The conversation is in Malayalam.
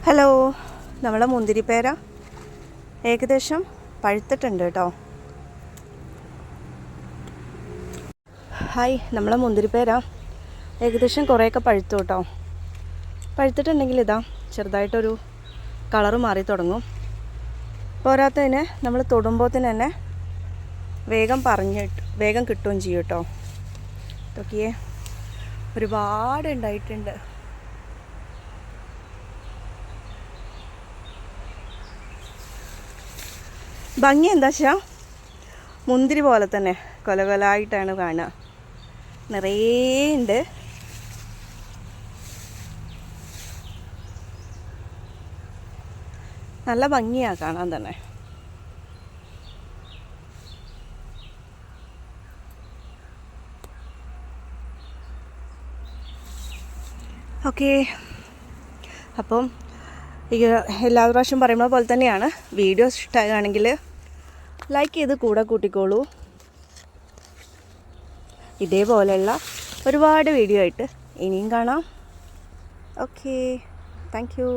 ഹലോ, നമ്മളെ മുന്തിരിപ്പേര ഏകദേശം പഴുത്തിട്ടുണ്ട് കേട്ടോ. ഹായ്, നമ്മളെ മുന്തിരിപ്പേര ഏകദേശം കുറേയൊക്കെ പഴുത്തു കേട്ടോ. പഴുത്തിട്ടുണ്ടെങ്കിൽ ഇതാ ചെറുതായിട്ടൊരു കളറ് മാറി തുടങ്ങും. പോരാത്തതിന് നമ്മൾ തൊടുമ്പോഴത്തിന് തന്നെ വേഗം കിട്ടുകയും ചെയ്യും കേട്ടോ. ഇതൊക്കെ ഒരുപാട് ഉണ്ടായിട്ടുണ്ട്. ഭംഗി എന്താ വെച്ചാൽ മുന്തിരി പോലെ തന്നെ കൊലകൊലായിട്ടാണ് കാണുക. നിറയെ ഉണ്ട്. നല്ല ഭംഗിയാണ് കാണാൻ തന്നെ. ഓക്കെ, അപ്പം എല്ലാ പ്രാവശ്യം പറയുന്ന പോലെ തന്നെയാണ്. വീഡിയോ ഇഷ്ടമാകുകയാണെങ്കിൽ ലൈക്ക് ചെയ്ത് കൂടെ കൂട്ടിക്കോളൂ. ഇതേപോലെയുള്ള ഒരുപാട് വീഡിയോ ആയിട്ട് ഇനിയും കാണാം. Okay, thank you.